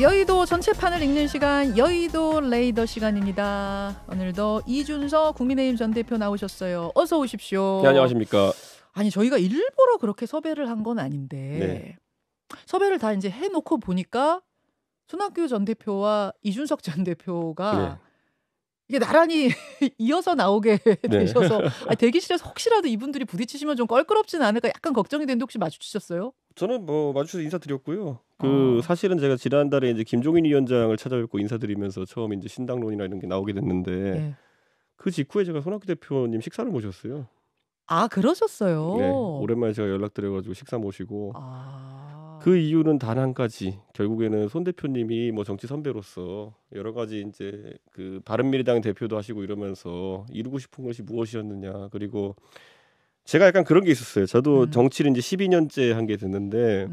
네, 여의도 전체판을 읽는 시간, 여의도 레이더 시간입니다. 오늘도 이준석 국민의힘 전 대표 나오셨어요. 어서 오십시오. 네, 안녕하십니까. 아니, 저희가 일부러 그렇게 섭외를 한 건 아닌데 네. 섭외를 다 이제 해놓고 보니까 손학규 전 대표와 이준석 전 대표가 네. 이게 나란히 이어서 나오게 네. 되셔서 대기실에서 혹시라도 이분들이 부딪히시면 좀 껄끄럽진 않을까 약간 걱정이 되는데 혹시 마주치셨어요? 저는 뭐 마주쳐서 인사드렸고요. 사실은 제가 지난달에 이제 김종인 위원장을 찾아뵙고 인사드리면서 처음 이제 신당론이나 이런 게 나오게 됐는데 네. 그 직후에 제가 손학규 대표님 식사를 모셨어요. 아, 그러셨어요? 네. 오랜만에 제가 연락드려가지고 식사 모시고 아. 그 이유는 단 한 가지. 결국에는 손 대표님이 뭐 정치 선배로서 여러 가지 이제 그 바른미래당 대표도 하시고 이러면서 이루고 싶은 것이 무엇이었느냐. 그리고 제가 약간 그런 게 있었어요. 저도 정치를 이제 12년째 한 게 됐는데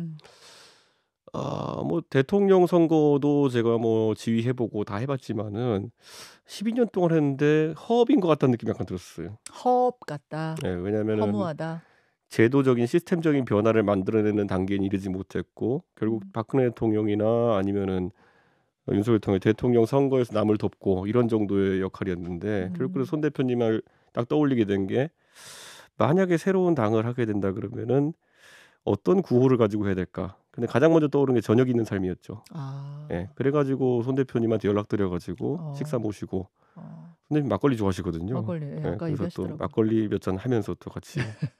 뭐 대통령 선거도 제가 뭐 지휘해보고 다 해봤지만은 12년 동안 했는데 허업인 것 같다는 느낌이 약간 들었어요. 허업 같다. 네, 왜냐하면 허무하다. 제도적인 시스템적인 변화를 만들어내는 단계에 이르지 못했고 결국 박근혜 대통령이나 아니면은 윤석열 대통령 선거에서 남을 돕고 이런 정도의 역할이었는데 결국 손 대표님을 딱 떠올리게 된 게 만약에 새로운 당을 하게 된다 그러면은 어떤 구호를 가지고 해야 될까? 근데 가장 먼저 떠오르는 게 저녁 있는 삶이었죠. 예, 그래가지고 손 대표님한테 연락드려가지고 식사 모시고 선생님 막걸리 좋아하시거든요. 막걸리, 예, 아까 그래서 또 얘기하시더라고요. 막걸리 몇 잔 하면서 또 같이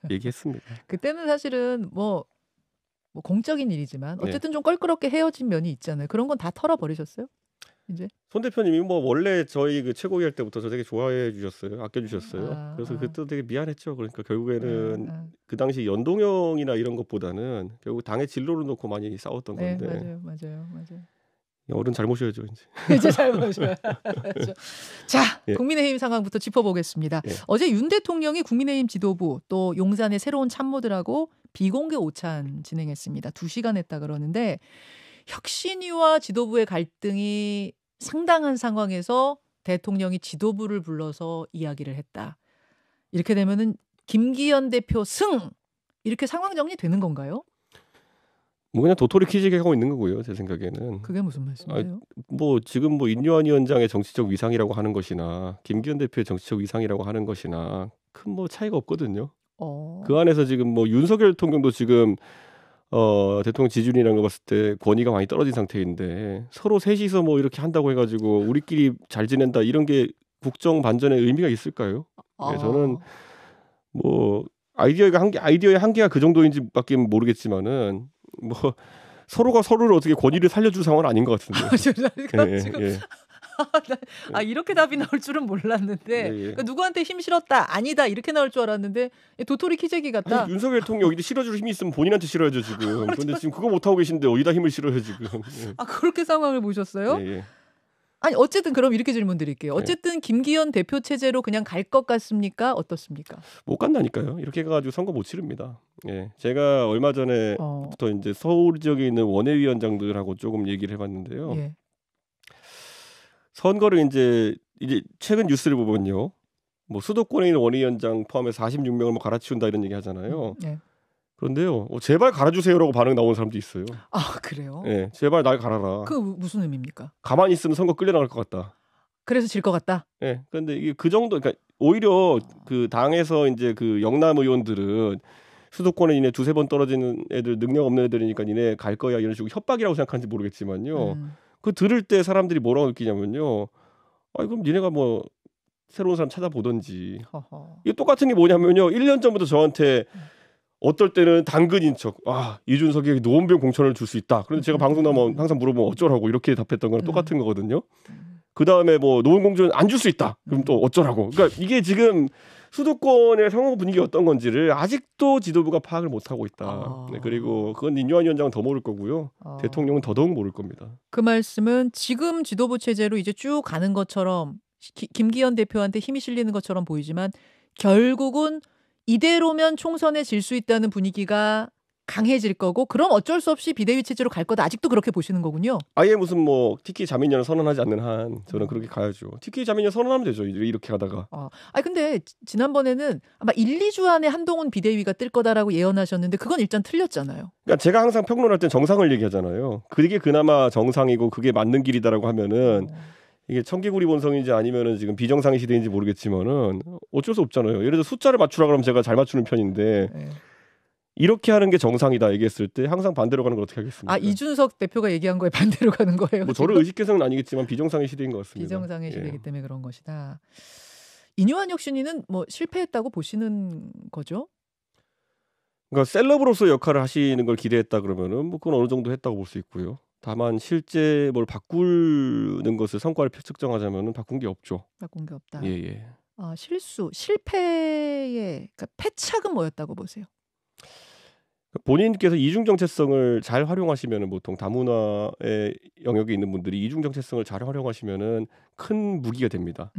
얘기했습니다. 그때는 사실은 뭐 공적인 일이지만 네. 어쨌든 좀 껄끄럽게 헤어진 면이 있잖아요. 그런 건 다 털어버리셨어요? 이제? 손 대표님이 뭐 원래 저희 그 최고위 할 때부터 저 되게 좋아해 주셨어요. 아껴 주셨어요. 그래서 그때도 되게 미안했죠. 그러니까 결국에는 그 당시 연동형이나 이런 것보다는 결국 당의 진로를 놓고 많이 싸웠던 네, 건데. 맞아요. 어른 잘 모셔야죠 이제. 이제 잘 보셔요. 자, 예. 국민의힘 상황부터 짚어보겠습니다. 예. 어제 윤 대통령이 국민의힘 지도부 또 용산의 새로운 참모들하고 비공개 오찬 진행했습니다. 2시간 했다 그러는데 혁신위와 지도부의 갈등이 상당한 상황에서 대통령이 지도부를 불러서 이야기를 했다. 이렇게 되면은 김기현 대표 승! 이렇게 상황 정리되는 건가요? 뭐 그냥 도토리 키지게 하고 있는 거고요. 제 생각에는. 그게 무슨 말씀이세요? 뭐 지금 뭐 인류한 위원장의 정치적 위상이라고 하는 것이나 김기현 대표의 정치적 위상이라고 하는 것이나 큰 뭐 차이가 없거든요. 그 안에서 지금 뭐 윤석열 대통령도 지금 대통령 지지율이라는 거 봤을 때 권위가 많이 떨어진 상태인데 서로 셋이서 뭐 이렇게 한다고 해가지고 우리끼리 잘 지낸다 이런 게 국정 반전의 의미가 있을까요? 네, 저는 뭐 아이디어의 한계가 그 정도인지밖에 모르겠지만은 뭐 서로가 서로를 어떻게 권위를 살려줄 상황은 아닌 것 같은데. 지금 예. 이렇게 답이 나올 줄은 몰랐는데 그러니까 누구한테 힘 실었다 아니다 이렇게 나올 줄 알았는데 도토리 키재기 같다. 아니, 윤석열 대통령 여기 실어줄 힘이 있으면 본인한테 실어야죠 지금. 그런데 지금 그거 못 하고 계신데 어디다 힘을 실어요 지금. 예. 그렇게 상황을 보셨어요? 예. 아니 어쨌든 그럼 이렇게 질문 드릴게요. 어쨌든 김기현 대표 체제로 그냥 갈 것 같습니까? 어떻습니까? 못 간다니까요. 이렇게 해가지고 선거 못 치릅니다. 예, 제가 얼마 전에부터 이제 서울 지역에 있는 원외위원장들하고 조금 얘기를 해봤는데요. 예. 선거를 이제 최근 뉴스를 보면요, 뭐 수도권에 있는 원외위원장 포함해서 46명을 뭐 갈아치운다 이런 얘기 하잖아요. 예. 그런데요, 제발 갈아주세요라고 반응 나오는 사람도 있어요. 그래요? 예, 제발 날 갈아라. 그 무슨 의미입니까? 가만히 있으면 선거 끌려나갈 것 같다. 그래서 질 것 같다. 예, 그런데 이게 그 정도, 그러니까 오히려 그 당에서 이제 그 영남 의원들은 수도권에 이내 2-3번 떨어지는 애들 능력 없는 애들이니까 니네 갈 거야 이런 식으로 협박이라고 생각하는지 모르겠지만요. 그 들을 때 사람들이 뭐라고 느끼냐면요. 그럼 니네가 뭐 새로운 사람 찾아보던지. 이게 똑같은 게 뭐냐면요. 1년 전부터 저한테 어떨 때는 당근인 척, 이준석이 노원병 공천을 줄 수 있다. 그런데 제가 방송 나오면 항상 물어보면 어쩌라고 이렇게 답했던 거랑 똑같은 거거든요. 그 다음에 뭐 노원 공천 안 줄 수 있다. 그럼 또 어쩌라고. 그러니까 이게 지금 수도권의 선거 분위기 어떤 건지를 아직도 지도부가 파악을 못 하고 있다. 네, 그리고 그건 인유한 위원장은 더 모를 거고요. 대통령은 더더욱 모를 겁니다. 그 말씀은 지금 지도부 체제로 이제 쭉 가는 것처럼 김기현 대표한테 힘이 실리는 것처럼 보이지만 결국은 이대로면 총선에 질 수 있다는 분위기가 강해질 거고 그럼 어쩔 수 없이 비대위 체제로 갈 거다. 아직도 그렇게 보시는 거군요. 아예 무슨 뭐 TK 자민련을 선언하지 않는 한 저는 그렇게 가야죠. TK 자민련 선언하면 되죠. 이렇게 가다가. 아니 근데 지난번에는 아마 1, 2주 안에 한동훈 비대위가 뜰 거다라고 예언하셨는데 그건 일단 틀렸잖아요. 그러니까 제가 항상 평론할 땐 정상을 얘기하잖아요. 그게 그나마 정상이고 그게 맞는 길이다라고 하면은 이게 청개구리 본성인지 아니면은 지금 비정상의 시대인지 모르겠지만은 어쩔 수 없잖아요. 예를 들어 숫자를 맞추라 그러면 제가 잘 맞추는 편인데 네. 이렇게 하는 게 정상이다 얘기했을 때 항상 반대로 가는 걸 어떻게 하겠습니까? 이준석 대표가 얘기한 거에 반대로 가는 거예요. 뭐 저를 의식해서는 아니겠지만 비정상의 시대인 것 같습니다. 비정상의 시대이기 때문에 그런 것이다. 인요한 혁신위는 뭐 실패했다고 보시는 거죠? 그러니까 셀럽으로서 역할을 하시는 걸 기대했다 그러면은 뭐 그건 어느 정도 했다고 볼 수 있고요. 다만 실제 뭘 바꾸는 것을 성과를 측정하자면은 바꾼 게 없죠. 바꾼 게 없다. 예. 실패의 그러니까 패착은 뭐였다고 보세요? 본인께서 이중 정체성을 잘 활용하시면은 보통 다문화의 영역에 있는 분들이 이중 정체성을 잘 활용하시면은 큰 무기가 됩니다.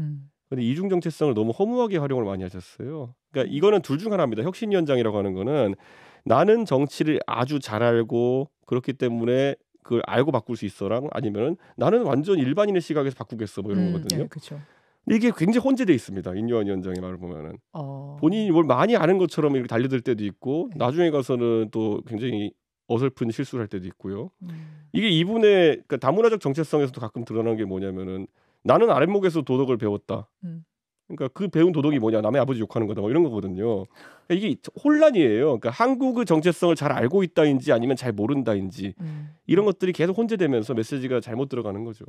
근데 이중 정체성을 너무 허무하게 활용을 많이 하셨어요. 그러니까 이거는 둘 중 하나입니다. 혁신위원장이라고 하는 거는 나는 정치를 아주 잘 알고 그렇기 때문에 그걸 알고 바꿀 수 있어랑 아니면은 나는 완전 일반인의 시각에서 바꾸겠어 뭐 이런 거거든요. 네, 그렇죠. 이게 굉장히 혼재돼 있습니다. 인요한 위원장의 말을 보면은 본인이 뭘 많이 아는 것처럼 이렇게 달려들 때도 있고 나중에 가서는 또 굉장히 어설픈 실수를 할 때도 있고요. 이게 이분의 그러니까 다문화적 정체성에서도 가끔 드러나는 게 뭐냐면은 나는 아랫목에서 도덕을 배웠다. 그러니까 그 배운 도덕이 뭐냐 남의 아버지 욕하는 거다 뭐 이런 거거든요. 그러니까 이게 혼란이에요. 그러니까 한국의 정체성을 잘 알고 있다인지 아니면 잘 모른다인지 이런 것들이 계속 혼재되면서 메시지가 잘못 들어가는 거죠.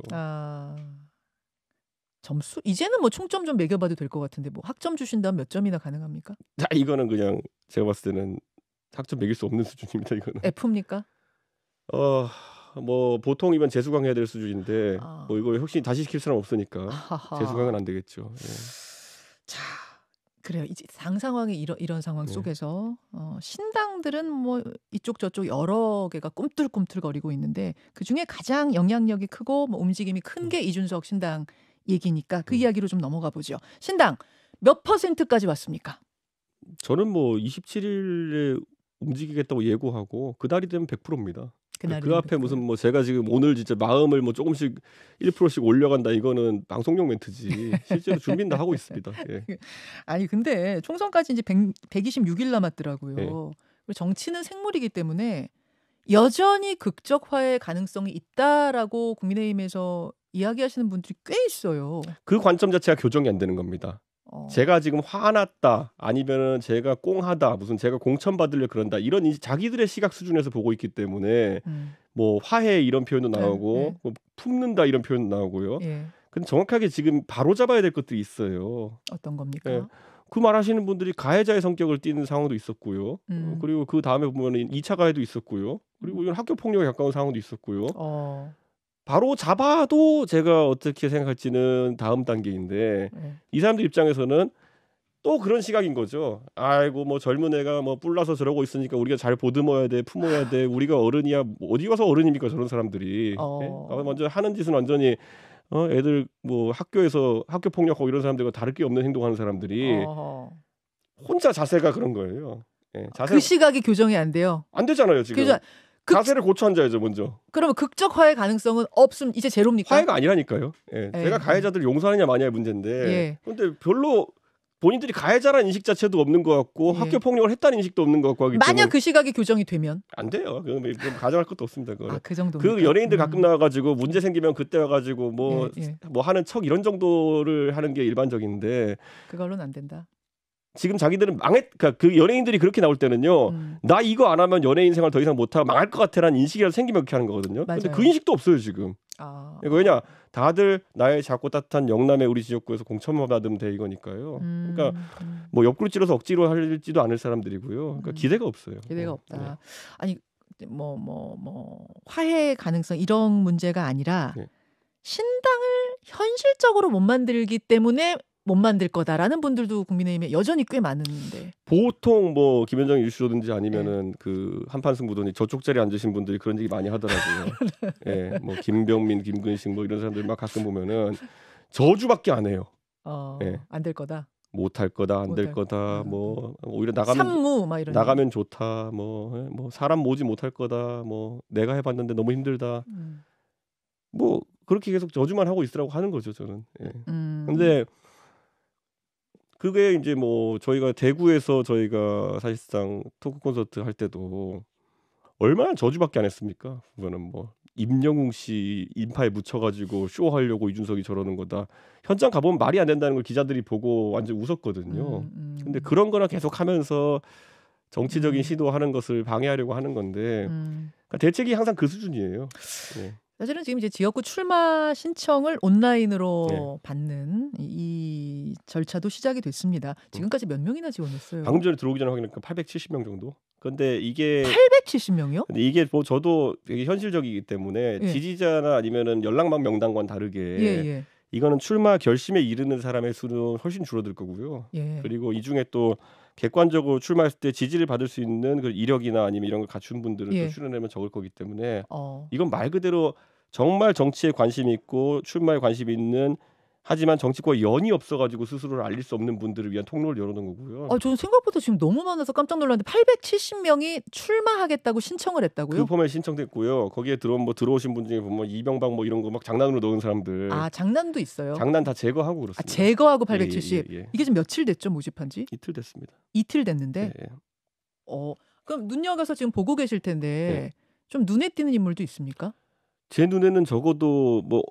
점수 이제는 뭐 총점 좀 매겨봐도 될 것 같은데 뭐 학점 주신다면 몇 점이나 가능합니까? 이거는 그냥 제가 봤을 때는 학점 매길 수 없는 수준입니다. 이거는 F입니까? 뭐 보통이면 재수강 해야 될 수준인데 뭐 이거 혁신 다시 시킬 사람 없으니까 재수강은 안 되겠죠. 예. 자, 그래요. 이제 상황이 이런 상황 속에서 신당들은 뭐 이쪽 저쪽 여러 개가 꿈틀꿈틀거리고 있는데 그 중에 가장 영향력이 크고 뭐 움직임이 큰 게 이준석 신당 얘기니까 그 이야기로 좀 넘어가 보죠. 신당 몇 %까지 왔습니까? 저는 뭐 27일에 움직이겠다고 예고하고 그날이 되면 100%입니다. 그 앞에 100%. 무슨 뭐 제가 지금 오늘 진짜 마음을 뭐 조금씩 1%씩 올려간다 이거는 방송용 멘트지 실제로 준비는 다 하고 있습니다. 예. 아니 근데 총선까지 이제 126일 남았더라고요. 그리고 정치는 생물이기 때문에 여전히 극적화의 가능성이 있다라고 국민의힘에서 이야기하시는 분들이 꽤 있어요. 그 관점 자체가 교정이 안 되는 겁니다. 제가 지금 화났다 아니면은 제가 꽁하다 무슨 제가 공천 받으려 그런다 이런 자기들의 시각 수준에서 보고 있기 때문에 뭐 화해 이런 표현도 나오고 뭐 품는다 이런 표현도 나오고요. 근데 정확하게 지금 바로 잡아야 될 것들이 있어요. 어떤 겁니까? 예. 그 말하시는 분들이 가해자의 성격을 띠는 상황도 있었고요. 그리고 그 다음에 보면은 2차 가해도 있었고요. 그리고 이건 학교 폭력에 가까운 상황도 있었고요. 바로 잡아도 제가 어떻게 생각할지는 다음 단계인데 이 사람들 입장에서는 또 그런 시각인 거죠. 아이고 뭐 젊은 애가 뭐 뿔나서 저러고 있으니까 우리가 잘 보듬어야 돼, 품어야 돼. 우리가 어른이야. 어디 가서 어른입니까 저런 사람들이. 먼저 하는 짓은 완전히 애들 뭐 학교에서 학교 폭력하고 이런 사람들과 다를 게 없는 행동하는 사람들이 혼자 자세가 그런 거예요. 그 시각이 교정이 안 돼요. 안 되잖아요 지금. 자세를 고쳐 앉아야죠 먼저. 그러면 극적 화해 가능성은 없음 이제 제로입니까? 화해가 아니라니까요. 제가 가해자들 용서하느냐 마냐의 문제인데. 그런데 별로 본인들이 가해자라는 인식 자체도 없는 것 같고 학교 폭력을 했다는 인식도 없는 것 같고 하기 때문에 만약 그 시각이 교정이 되면 안 돼요. 그럼 가져갈 것도 없습니다. 그 정도. 그 연예인들 가끔 나와가지고 문제 생기면 그때 와가지고 뭐 하는 척 이런 정도를 하는 게 일반적인데 그걸로는 안 된다. 지금 자기들은 그러니까 그 연예인들이 그렇게 나올 때는요. 나 이거 안 하면 연예인 생활 더 이상 못하고 망할 것 같아라는 인식이라도 생기면 그렇게 하는 거거든요. 근데 그 인식도 없어요 지금. 왜냐 다들 나의 작고 따뜻한 영남의 우리 지역구에서 공천만 받으면 돼 이거니까요. 그러니까 뭐 옆구리 찔러서 억지로 할지도 않을 사람들이고요. 그러니까 기대가 없어요. 기대가 없다. 아니 뭐 화해 가능성 이런 문제가 아니라 신당을 현실적으로 못 만들기 때문에 못 만들 거다라는 분들도 국민의힘에 여전히 꽤 많은데 보통 뭐 김현정 이슈라든지 아니면은 그 한판 승부더니 저쪽 자리에 앉으신 분들이 그런 얘기 많이 하더라고요. 뭐 김병민, 김근식 뭐 이런 사람들 막 가끔 보면은 저주밖에 안 해요. 안 될 거다. 못할 거다, 안 될 못할 거다, 뭐 오히려 나가면 산무 막 이런. 나가면 좋다, 뭐 사람 모지 못할 거다, 뭐 내가 해봤는데 너무 힘들다, 뭐 그렇게 계속 저주만 하고 있으라고 하는 거죠, 저는. 예. 근데 그게 이제 뭐 저희가 대구에서 저희가 사실상 토크 콘서트 할 때도 얼마나 저주밖에 안 했습니까? 그거는 뭐 임영웅 씨 인파에 묻혀가지고 쇼하려고 이준석이 저러는 거다. 현장 가보면 말이 안 된다는 걸 기자들이 보고 완전 웃었거든요. 근데 그런 거나 계속 하면서 정치적인 시도하는 것을 방해하려고 하는 건데 그러니까 대책이 항상 그 수준이에요. 네. 사실은 지금 이제 지역구 출마 신청을 온라인으로 네. 받는 이 절차도 시작이 됐습니다. 지금까지 몇 명이나 지원했어요? 방금 전에 들어오기 전에 확인하니까 870명 정도. 근데 이게 870명이요? 근데 이게 뭐 저도 되게 현실적이기 때문에 예. 지지자나 아니면은 연락망 명단과는 다르게 예. 이거는 출마 결심에 이르는 사람의 수는 훨씬 줄어들 거고요. 예. 그리고 이 중에 또 객관적으로 출마했을 때 지지를 받을 수 있는 그 이력이나 아니면 이런 걸 갖춘 분들은 예. 또 출연하면 적을 거기 때문에 어. 이건 말 그대로 정말 정치에 관심이 있고 출마에 관심이 있는 하지만 정치과 연이 없어가지고 스스로를 알릴 수 없는 분들을 위한 통로를 열어놓은 거고요. 저는 생각보다 지금 너무 많아서 깜짝 놀랐는데 870명이 출마하겠다고 신청을 했다고요? 그 포맷 신청됐고요. 거기에 들어오신 분 중에 보면 이명박 뭐 이런 거 막 장난으로 넣은 사람들. 아, 장난도 있어요? 장난 다 제거하고 그렇습니다. 제거하고 870. 예. 이게 지금 며칠 됐죠, 모집한 지? 이틀 됐습니다. 이틀 됐는데. 예. 그럼 눈여겨서 지금 보고 계실 텐데 좀 눈에 띄는 인물도 있습니까? 제 눈에는 적어도 뭐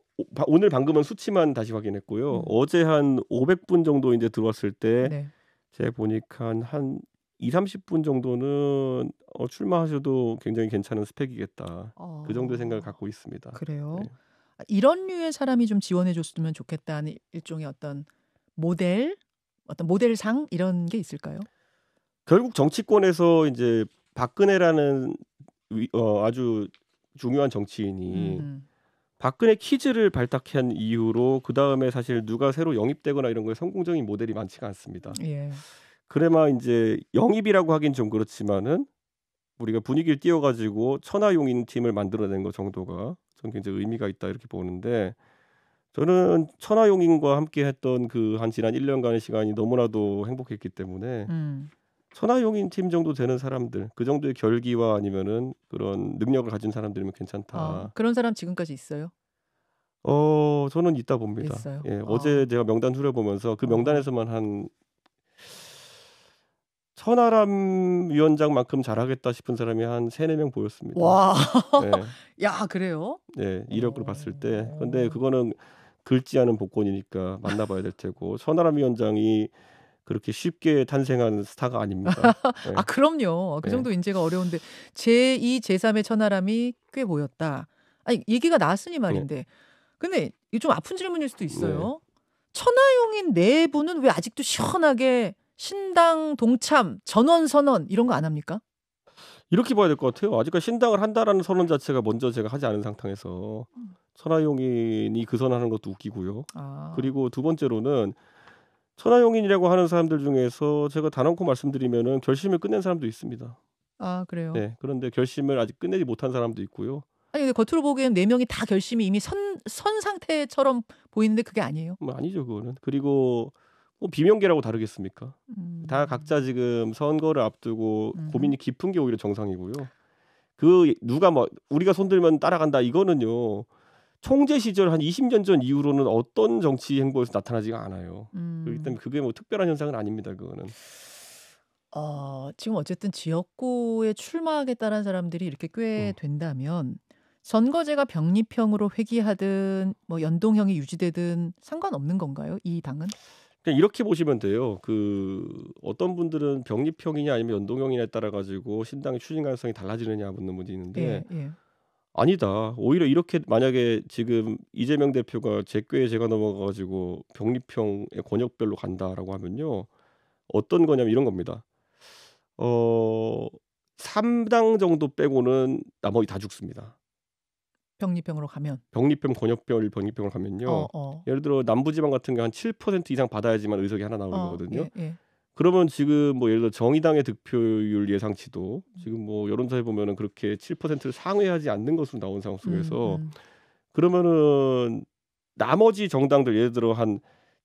오늘 방금은 수치만 다시 확인했고요. 어제 한 500분 정도 이제 들어왔을 때 제가 보니까 한 2, 30분 정도는 출마하셔도 굉장히 괜찮은 스펙이겠다. 그 정도의 생각을 갖고 있습니다. 그래요? 네. 이런 류의 사람이 좀 지원해 줬으면 좋겠다는 일종의 어떤 모델상 이런 게 있을까요? 결국 정치권에서 이제 박근혜라는 아주 중요한 정치인이 박근혜 퀴즈를 발탁한 이후로 그 다음에 사실 누가 새로 영입되거나 이런 거에 성공적인 모델이 많지가 않습니다. 예. 그래마 이제 영입이라고 하긴 좀 그렇지만은 우리가 분위기를 띄워가지고 천하용인 팀을 만들어낸 것 정도가 전 굉장히 의미가 있다 이렇게 보는데 저는 천하용인과 함께했던 그 한 지난 1년간의 시간이 너무나도 행복했기 때문에 천하용인 팀 정도 되는 사람들, 그 정도의 결기와 아니면은 그런 능력을 가진 사람들이면 괜찮다. 그런 사람 지금까지 있어요? 저는 있다 봅니다. 있어요. 예, 어제 제가 명단 후려보면서 그 명단에서만 한 천하람 위원장만큼 잘하겠다 싶은 사람이 한 3-4명 보였습니다. 와, 네. 야, 그래요? 네, 이력으로 봤을 때. 근데 그거는 긁지 않은 복권이니까 만나봐야 될 테고 천하람 위원장이 그렇게 쉽게 탄생한 스타가 아닙니다. 네. 그럼요. 그 정도 인재가 어려운데 제2, 제3의 천하람이 꽤 보였다. 아니, 얘기가 나왔으니 말인데. 근데 이게 좀 아픈 질문일 수도 있어요. 천하용인 내부는 왜 아직도 시원하게 신당 동참, 전원 선언 이런 거 안 합니까? 이렇게 봐야 될 것 같아요. 아직까지 신당을 한다라는 선언 자체가 먼저 제가 하지 않은 상태에서 천하용인이 그 선언하는 것도 웃기고요. 그리고 두 번째로는 천하용인이라고 하는 사람들 중에서 제가 단언코 말씀드리면은 결심을 끝낸 사람도 있습니다. 그래요? 네, 그런데 결심을 아직 끝내지 못한 사람도 있고요. 아니, 근데 겉으로 보기엔 4명이 다 결심이 이미 선 상태처럼 보이는데 그게 아니에요? 뭐 아니죠, 그거는. 그리고 뭐 비명계라고 다르겠습니까? 다 각자 지금 선거를 앞두고 고민이 깊은 게 오히려 정상이고요. 그 누가 뭐 우리가 손들면 따라간다 이거는요. 총재 시절 한 20년 전 이후로는 어떤 정치 행보에서 나타나지가 않아요. 그렇기 때문에 그게 뭐 특별한 현상은 아닙니다. 그거는. 지금 어쨌든 지역구에 출마하겠다는 사람들이 이렇게 꽤 된다면 선거제가 병립형으로 회귀하든 뭐 연동형이 유지되든 상관없는 건가요? 이 당은? 그냥 이렇게 보시면 돼요. 그 어떤 분들은 병립형이냐 아니면 연동형이냐에 따라 가지고 신당의 추진 가능성이 달라지느냐 묻는 분이 있는데 아니다. 오히려 이렇게 만약에 지금 이재명 대표가 제 꾀에 제가 넘어가가지고 병립형의 권역별로 간다라고 하면요. 어떤 거냐면 이런 겁니다. 3당 정도 빼고는 나머지 다 죽습니다. 병립형으로 가면. 병립형, 권역별 병립형으로 가면요. 예를 들어 남부지방 같은 게 한 7% 이상 받아야지만 의석이 하나 나오는 거거든요. 그러면 지금 뭐 예를 들어 정의당의 득표율 예상치도 지금 뭐 여론조사에 보면은 그렇게 7%를 상회하지 않는 것으로 나온 상황 속에서 그러면은 나머지 정당들 예를 들어 한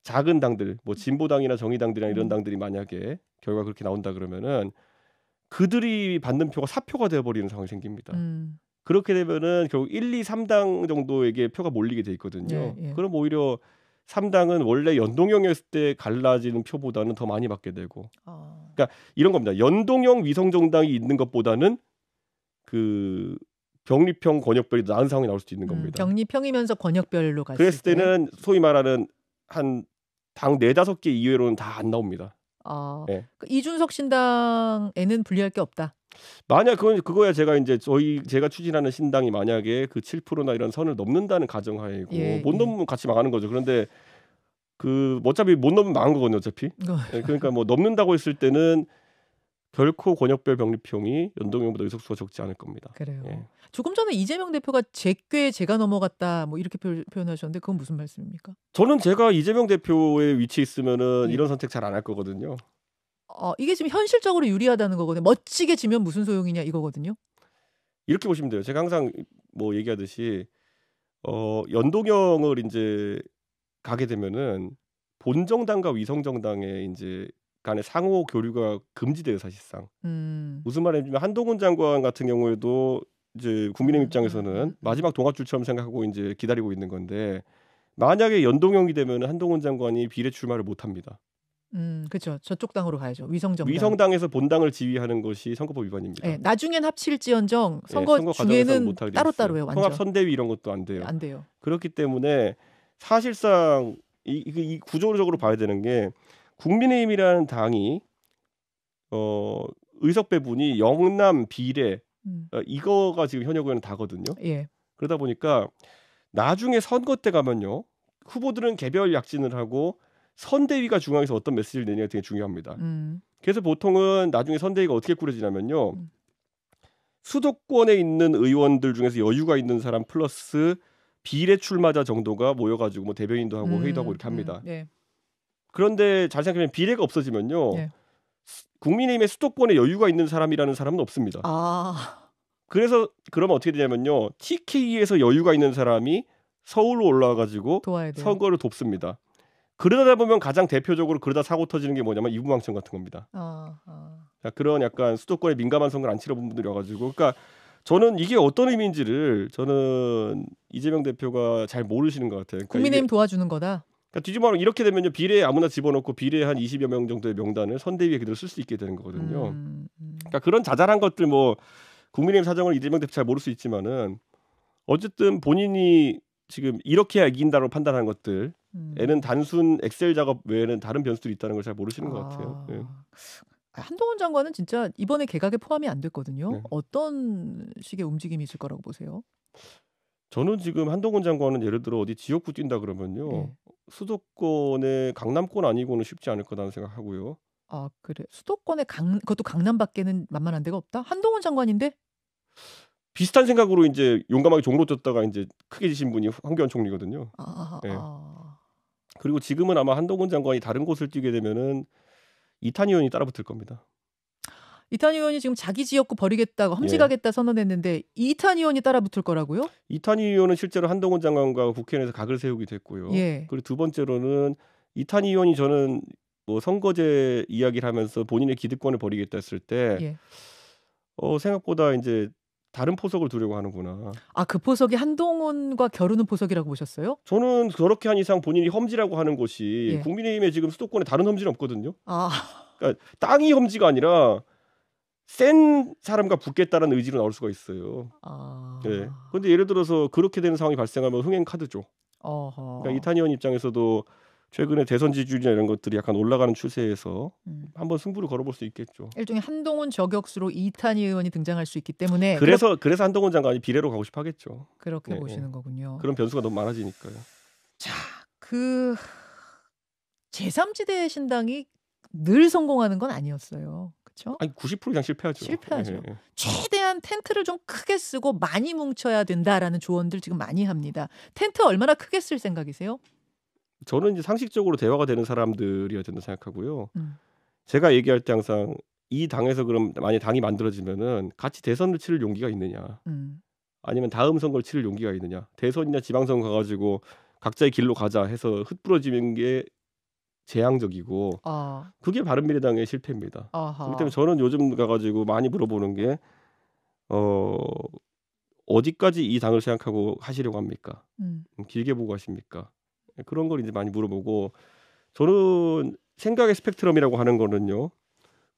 작은 당들, 뭐 진보당이나 정의당들이나 이런 당들이 만약에 결과 그렇게 나온다 그러면은 그들이 받는 표가 사표가 되어버리는 상황이 생깁니다. 그렇게 되면은 결국 1, 2, 3당 정도에게 표가 몰리게 돼 있거든요. 예, 예. 그럼 오히려 3당은 원래 연동형이었을 때 갈라지는 표보다는 더 많이 받게 되고. 그러니까 이런 겁니다. 연동형 위성정당이 있는 것보다는 그 병립형 권역별이 나은 상황이 나올 수도 있는 겁니다. 병립형이면서 권역별로 갔을 그랬을 때. 때는 소위 말하는 한 당 4-5개 이외로는 다 안 나옵니다. 예. 이준석 신당에는 불리할 게 없다. 만약 그거야 제가 이제 제가 추진하는 신당이 만약에 그 7%나 이런 선을 넘는다는 가정하에고 못 넘으면 같이 망하는 거죠. 그런데 그 어차피 못 넘으면 망한 거거든요, 어차피. 예, 그러니까 뭐 넘는다고 했을 때는 결코 권역별 병립형이 연동형보다 의석수가 적지 않을 겁니다. 그래요. 예. 조금 전에 이재명 대표가 제꽤 제가 넘어갔다 뭐 이렇게 표현하셨는데 그건 무슨 말씀입니까? 저는 제가 이재명 대표의 위치에 있으면은 이런 선택 잘 안 할 거거든요. 이게 지금 현실적으로 유리하다는 거거든요. 멋지게 지면 무슨 소용이냐 이거거든요. 이렇게 보시면 돼요. 제가 항상 뭐 얘기하듯이 연동형을 이제 가게 되면은 본정당과 위성정당의 이제 간의 상호 교류가 금지돼요, 사실상. 무슨 말이냐면 한동훈 장관 같은 경우에도 이제 국민의힘 입장에서는 마지막 동아줄처럼 생각하고 이제 기다리고 있는 건데 만약에 연동형이 되면 한동훈 장관이 비례 출마를 못 합니다. 그렇죠. 저쪽 당으로 가야죠. 위성정당. 위성당에서 본당을 지휘하는 것이 선거법 위반입니다. 네, 나중엔 합칠지언정 선거 중에는 따로따로예요. 완전. 통합 선대위 이런 것도 안 돼요. 안 돼요. 그렇기 때문에 사실상 이 구조적으로 봐야 되는 게 국민의힘이라는 당이 의석 배분이 영남 비례 이거가 지금 현역의원은 다거든요. 예. 그러다 보니까 나중에 선거 때 가면요. 후보들은 개별 약진을 하고 선대위가 중앙에서 어떤 메시지를 내냐가 되게 중요합니다. 그래서 보통은 나중에 선대위가 어떻게 꾸려지냐면요. 수도권에 있는 의원들 중에서 여유가 있는 사람 플러스 비례 출마자 정도가 모여가지고 뭐 대변인도 하고 회의도 하고 이렇게 합니다. 예. 그런데 잘 생각해보면 비례가 없어지면요. 예. 국민의힘의 수도권에 여유가 있는 사람이라는 사람은 없습니다. 그래서 그러면 어떻게 되냐면요. TK에서 여유가 있는 사람이 서울로 올라와가지고 선거를 돕습니다. 그러다 보면 가장 대표적으로 그러다 사고 터지는 게 뭐냐면 이부망청 같은 겁니다. 그런 약간 수도권에 민감한 선거를 안 치러본 분들이 와가지고 그러니까 저는 이게 어떤 의미인지를 저는 이재명 대표가 잘 모르시는 것 같아요. 그러니까 국민의힘 도와주는 거다. 그러니까 뒤집어 말하면 이렇게 되면요. 비례에 아무나 집어넣고 비례 한 20여 명 정도의 명단을 선대위에 그대로 쓸 수 있게 되는 거거든요. 그러니까 그런 자잘한 것들 뭐 국민의힘 사정을 이재명 대표 잘 모를 수 있지만은 어쨌든 본인이 지금 이렇게 해야 이긴다고 판단하는 것들 애는 단순 엑셀 작업 외에는 다른 변수들이 있다는 걸 잘 모르시는 것 같아요. 네. 한동훈 장관은 진짜 이번에 개각에 포함이 안 됐거든요. 네. 어떤 식의 움직임이 있을 거라고 보세요? 저는 지금 한동훈 장관은 예를 들어 어디 지역구 뛴다 그러면요. 수도권의 강남권 아니고는 쉽지 않을 거라는 생각하고요. 그래. 수도권의 그것도 강남 밖에는 만만한 데가 없다? 한동훈 장관인데? 비슷한 생각으로 이제 용감하게 종로 떴다가 이제 크게 지신 분이 황교안 총리거든요. 네. 그리고 지금은 아마 한동훈 장관이 다른 곳을 뛰게 되면은 이탄희 의원이 따라붙을 겁니다. 이탄희 의원이 지금 자기 지역구 버리겠다고 험지가겠다 선언했는데 이탄희 의원이 따라붙을 거라고요? 이탄희 의원은 실제로 한동훈 장관과 국회의원에서 각을 세우게 됐고요. 그리고 두 번째로는 이탄희 의원이 저는 뭐 선거제 이야기를 하면서 본인의 기득권을 버리겠다 했을 때 생각보다 이제 다른 포석을 두려고 하는구나. 그 포석이 한동훈과 겨루는 포석이라고 보셨어요? 저는 그렇게 한 이상 본인이 험지라고 하는 곳이 국민의힘에 지금 수도권에 다른 험지는 없거든요. 그러니까 땅이 험지가 아니라 센 사람과 붙겠다는 의지로 나올 수가 있어요. 네. 그런데 예를 들어서 그렇게 되는 상황이 발생하면 흥행 카드죠. 그러니까 이탄희 의원 입장에서도 최근에 대선 지지율이나 이런 것들이 약간 올라가는 추세에서 한번 승부를 걸어볼 수 있겠죠. 일종의 한동훈 저격수로 이탄희 의원이 등장할 수 있기 때문에 그래서 한동훈 장관이 비례로 가고 싶어 하겠죠. 그렇게 보시는 거군요. 그런 변수가 너무 많아지니까요. 자, 제3지대 신당이 늘 성공하는 건 아니었어요. 그렇죠? 아니 90% 이상 실패하죠. 최대한 텐트를 좀 크게 쓰고 많이 뭉쳐야 된다라는 조언들 지금 많이 합니다. 텐트 얼마나 크게 쓸 생각이세요? 저는 이제 상식적으로 대화가 되는 사람들이어야 된다 생각하고요. 제가 얘기할 때 항상 이 당에서 그럼 만약 당이 만들어지면은 같이 대선을 치를 용기가 있느냐, 아니면 다음 선거를 치를 용기가 있느냐, 대선이나 지방선거 가가지고 각자의 길로 가자 해서 흩뿌러지는 게 재앙적이고 아, 그게 바른미래당의 실패입니다. 그렇기 아하. 때문에 저는 요즘 가가지고 많이 물어보는 게 어디까지 이 당을 생각하고 하시려고 합니까? 길게 보고 하십니까? 그런 걸 이제 많이 물어보고 저는 생각의 스펙트럼이라고 하는 거는요.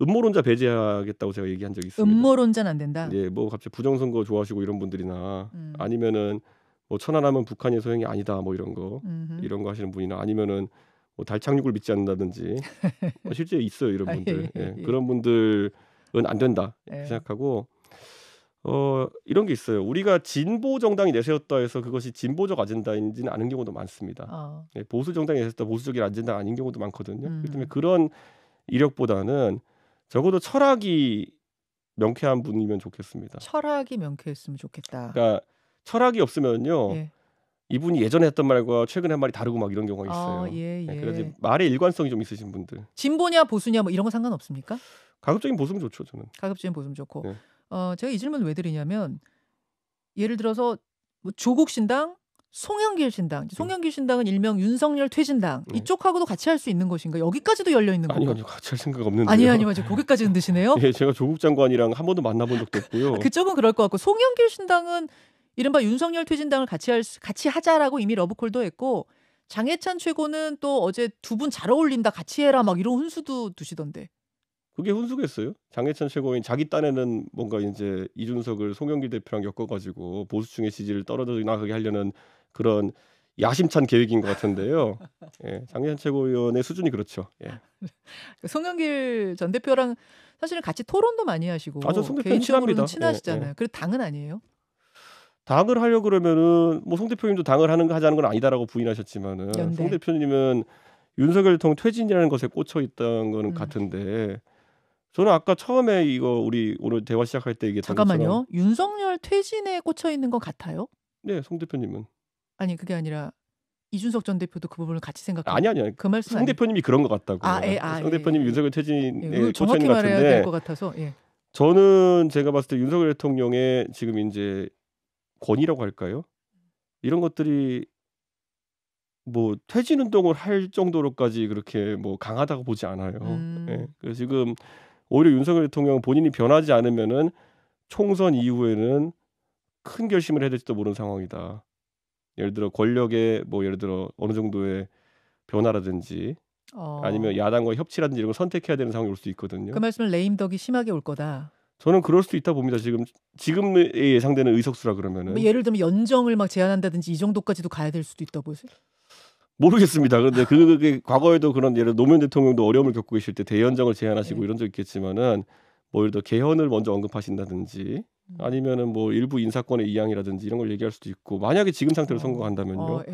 음모론자 배제하겠다고 제가 얘기한 적이 있습니다. 음모론자는 안 된다. 네, 뭐 갑자기 부정선거 좋아하시고 이런 분들이나 음. 아니면은 뭐 천안함은 북한의 소행이 아니다 뭐 이런 거 하시는 분이나 아니면은 뭐 달 착륙을 믿지 않는다든지 실제 있어요 이런 분들. 예, 그런 분들은 안 된다 이렇게 생각하고 이런 게 있어요. 우리가 진보 정당이 내세웠다 해서 그것이 진보적 아젠다인지는 아는 경우도 많습니다. 예, 보수 정당이 내세웠다 보수적인 아젠다가 아닌 경우도 많거든요. 그렇기 때문에 그런 이력보다는 적어도 철학이 명쾌한 분이면 좋겠습니다. 철학이 명쾌했으면 좋겠다. 그러니까 철학이 없으면요. 예. 이분이 예전에 했던 말과 최근에 한 말이 다르고 막 이런 경우가 있어요. 예. 그래서 말의 일관성이 좀 있으신 분들. 진보냐 보수냐 뭐 이런 거 상관없습니까? 가급적인 보수면 좋죠, 저는. 가급적인 보수면 좋고. 네. 제가 이 질문을 왜 드리냐면 예를 들어서 뭐 조국 신당, 송영길 신당. 송영길 신당은 일명 윤석열 퇴진당. 이쪽하고도 같이 할 수 있는 것인가? 여기까지도 열려 있는 건가? 아니요, 같이 할 생각 없는데요. 아니요, 맞아요. 고개까지 흔드시네요. 예, 제가 조국 장관이랑 한 번도 만나본 적도 없고요. 그쪽은 그럴 것 같고 송영길 신당은 이른바 윤석열 퇴진당을 같이 하자라고 이미 러브콜도 했고 장해찬 최고는 또 어제 두 분 잘 어울린다 같이 해라 막 이런 훈수도 두시던데. 그게 훈수겠어요? 장해찬 최고인 자기 딴에는 뭔가 이제 이준석을 송영길 대표랑 엮어가지고 보수층의 지지를 떨어져 나가게 하려는 그런 야심찬 계획인 것 같은데요. 예, 장해찬 최고위원의 수준이 그렇죠. 예. 송영길 전 대표랑 사실은 같이 토론도 많이 하시고 저 송 대표는 친합니다. 친하시잖아요. 예. 그리고 당은 아니에요? 당을 하려고 그러면은 뭐 송 대표님도 당을 하자는 건 아니다라고 부인하셨지만은 송 대표님은 윤석열 대통령 퇴진이라는 것에 꽂혀 있다는 거는 같은데 저는 아까 처음에 이거 우리 오늘 대화 시작할 때 얘기했던 잠깐만요. 윤석열 퇴진에 꽂혀 있는 건 같아요? 네, 송 대표님은. 아니 그게 아니라 이준석 전 대표도 그 부분을 같이 생각해요. 아니. 그 말씀 송 대표님이 그런 것 같다고. 송 대표님이 윤석열 퇴진에 꽂혀 있는 것 같은데. 될 것 같아서. 예. 저는 제가 봤을 때 윤석열 대통령의 지금 이제 권위라고 할까요? 이런 것들이 뭐 퇴진 운동을 할 정도로까지 그렇게 뭐 강하다고 보지 않아요. 예. 그래서 지금 오히려 윤석열 대통령 본인이 변하지 않으면은 총선 이후에는 큰 결심을 해야 될지도 모르는 상황이다. 예를 들어 권력의 뭐 예를 들어 어느 정도의 변화라든지 아니면 야당과 협치라든지 이런 걸 선택해야 되는 상황이 올 수 있거든요. 그 말씀은 레임덕이 심하게 올 거다. 저는 그럴 수도 있다 봅니다. 지금의 예상되는 의석수라 그러면은. 뭐 예를 들면 연정을 막 제안한다든지 이 정도까지도 가야 될 수도 있다 보세요. 모르겠습니다. 그런데 그게 과거에도 그런 예를 노무현 대통령도 어려움을 겪고 계실 때 대연정을 제안하시고 이런 적 있겠지만은 뭐 예를 들어 개헌을 먼저 언급하신다든지 아니면은 뭐 일부 인사권의 이양이라든지 이런 걸 얘기할 수도 있고 만약에 지금 상태로 선거한다면요.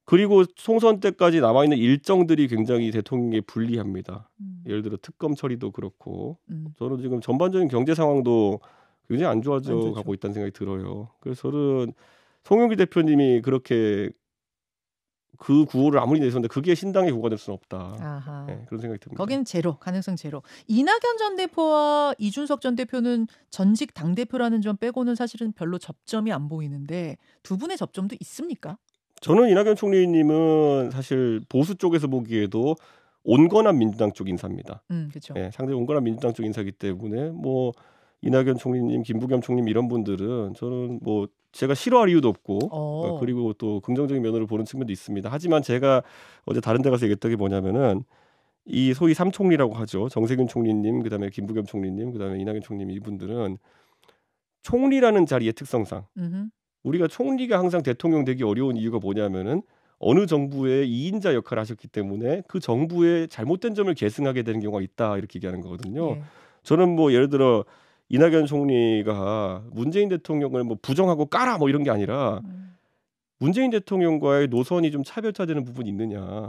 그리고 총선 때까지 남아 있는 일정들이 굉장히 대통령에게 불리합니다. 예를 들어 특검 처리도 그렇고 저는 지금 전반적인 경제 상황도 굉장히 안 좋아져 가고 있다는 생각이 들어요. 그래서 저는 송영길 대표님이 그렇게 그 구호를 아무리 내셨는데 그게 신당의 구호가 될 수는 없다. 네, 그런 생각이 듭니다. 거기는 가능성 제로. 이낙연 전 대표와 이준석 전 대표는 전직 당대표라는 점 빼고는 사실은 별로 접점이 안 보이는데 두 분의 접점도 있습니까? 저는 이낙연 총리님은 사실 보수 쪽에서 보기에도 온건한 민주당 쪽 인사입니다. 그렇죠. 네, 상당히 온건한 민주당 쪽 인사이기 때문에 뭐 이낙연 총리님, 김부겸 총리님 이런 분들은 저는 뭐 제가 싫어할 이유도 없고 그리고 또 긍정적인 면으로 보는 측면도 있습니다. 하지만 제가 어제 다른 데 가서 얘기했던 게 뭐냐면은 이 소위 삼총리라고 하죠. 정세균 총리님, 그다음에 김부겸 총리님, 그다음에 이낙연 총리님 이분들은 총리라는 자리의 특성상 우리가 총리가 항상 대통령 되기 어려운 이유가 뭐냐면은 어느 정부의 2인자 역할을 하셨기 때문에 그 정부의 잘못된 점을 계승하게 되는 경우가 있다 이렇게 얘기하는 거거든요. 저는 뭐 예를 들어 이낙연 총리가 문재인 대통령을 뭐 부정하고 까라 뭐 이런 게 아니라 문재인 대통령과의 노선이 좀 차별화되는 부분이 있느냐.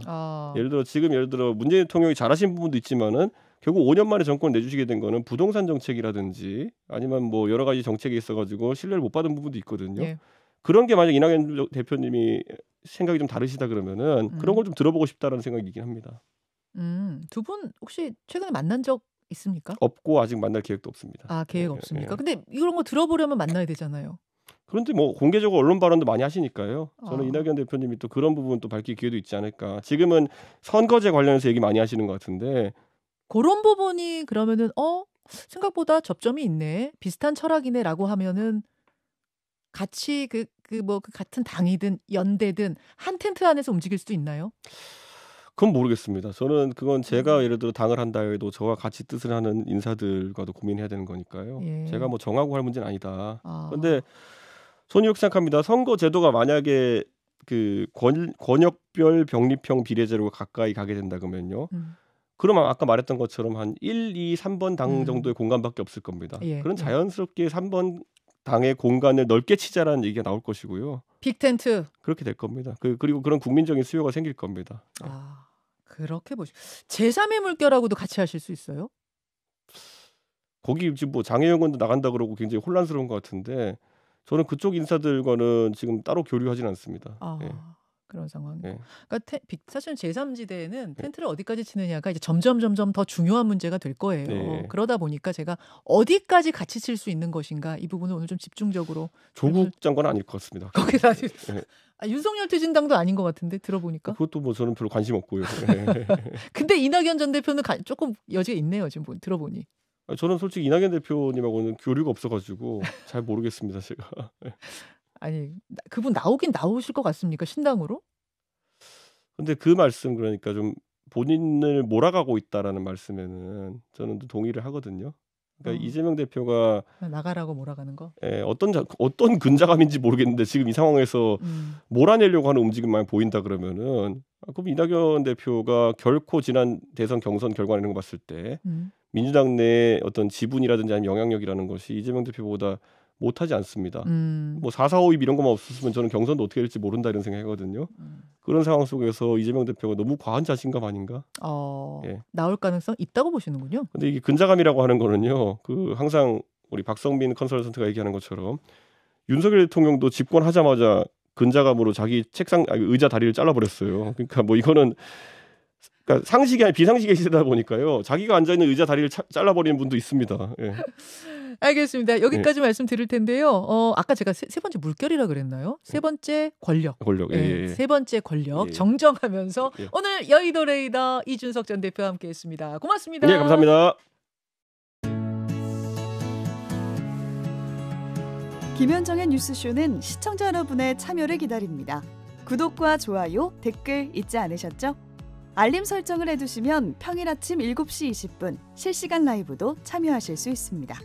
예를 들어 문재인 대통령이 잘하신 부분도 있지만은 결국 5년 만에 정권 내주시게 된 거는 부동산 정책이라든지 아니면 뭐 여러 가지 정책이 있어가지고 신뢰를 못 받은 부분도 있거든요. 그런 게 만약 이낙연 대표님이 생각이 좀 다르시다 그러면은 그런 걸 좀 들어보고 싶다라는 생각이긴 합니다. 두 분 혹시 최근에 만난 적 있습니까? 없고 아직 만날 계획도 없습니다. 계획 없습니까? 근데 이런 거 들어보려면 만나야 되잖아요. 그런데 뭐 공개적으로 언론 발언도 많이 하시니까요. 저는 아. 이낙연 대표님이 또 그런 부분 또 밝힐 기회도 있지 않을까. 지금은 선거제 관련해서 얘기 많이 하시는 것 같은데 그런 부분이 그러면은 생각보다 접점이 있네. 비슷한 철학이네라고 하면은 같이 그 같은 당이든 연대든 한 텐트 안에서 움직일 수도 있나요? 그건 모르겠습니다. 저는 그건 제가 예를 들어 당을 한다 해도 저와 같이 뜻을 하는 인사들과도 고민해야 되는 거니까요. 예. 제가 뭐 정하고 할 문제는 아니다. 아. 그런데 저는 이렇게 생각합니다. 선거 제도가 만약에 그 권역별 병립형 비례제로 가까이 가게 된다 그러면요. 그러면 아까 말했던 것처럼 한 1, 2, 3번 당 정도의 공간밖에 없을 겁니다. 예, 그런 예. 자연스럽게 3번 당의 공간을 넓게 치자라는 얘기가 나올 것이고요. 빅텐트. 그렇게 될 겁니다. 그리고 그런 국민적인 수요가 생길 겁니다. 아, 그렇게 보시. 제3의 물결하고도 같이 하실 수 있어요? 거기 지금 뭐 장혜영 의원도 나간다 그러고 굉장히 혼란스러운 것 같은데 저는 그쪽 인사들과는 지금 따로 교류하진 않습니다. 아, 예. 그런 상황이고. 예. 그러니까 사실은 제3지대에는 텐트를 어디까지 치느냐가 이제 점점 더 중요한 문제가 될 거예요. 네. 그러다 보니까 제가 어디까지 같이 칠 수 있는 것인가 이 부분을 오늘 좀 집중적으로 조국 장관은 아닐 것 같습니다. 거기다 예. 윤석열 퇴진당도 아닌 것 같은데 들어보니까. 그것도 뭐 저는 별로 관심 없고요. 예. 근데 이낙연 전 대표는 조금 여지가 있네요. 지금 들어보니. 저는 솔직히 이낙연 대표님하고는 교류가 없어가지고 잘 모르겠습니다. 제가. 아니 그분 나오긴 나오실 것 같습니까? 신당으로? 근데 그 말씀 그러니까 좀 본인을 몰아가고 있다라는 말씀에는 저는 또 동의를 하거든요. 그러니까 이재명 대표가 나가라고 몰아가는 거? 어떤 근자감인지 모르겠는데 지금 이 상황에서 몰아내려고 하는 움직임만 보인다 그러면은 그럼 이낙연 대표가 결코 지난 대선 경선 결과 이런 거 봤을 때 민주당 내 어떤 지분이라든지 아니면 영향력이라는 것이 이재명 대표보다 못하지 않습니다. 뭐 4, 4, 5, 2 이런 것만 없었으면 저는 경선도 어떻게 될지 모른다 이런 생각하거든요. 그런 상황 속에서 이재명 대표가 너무 과한 자신감 아닌가? 예. 나올 가능성 있다고 보시는군요. 근데 이게 근자감이라고 하는 거는요. 그 항상 우리 박성민 컨설턴트가 얘기하는 것처럼 윤석열 대통령도 집권하자마자 근자감으로 자기 의자 다리를 잘라버렸어요. 그러니까 뭐 이거는 그러니까 상식이 아니라 비상식의 시대다 보니까요. 자기가 앉아있는 의자 다리를 잘라버리는 분도 있습니다. 예. 알겠습니다. 여기까지 말씀 드릴 텐데요. 아까 제가 세 번째 물결이라 그랬나요? 세 번째 권력. 예. 세 번째 권력 예. 정정하면서 예. 오늘 여의도 레이더 이준석 전 대표와 함께했습니다. 고맙습니다. 네, 감사합니다. 김현정의 뉴스쇼는 시청자 여러분의 참여를 기다립니다. 구독과 좋아요, 댓글 잊지 않으셨죠? 알림 설정을 해두시면 평일 아침 7시 20분 실시간 라이브도 참여하실 수 있습니다.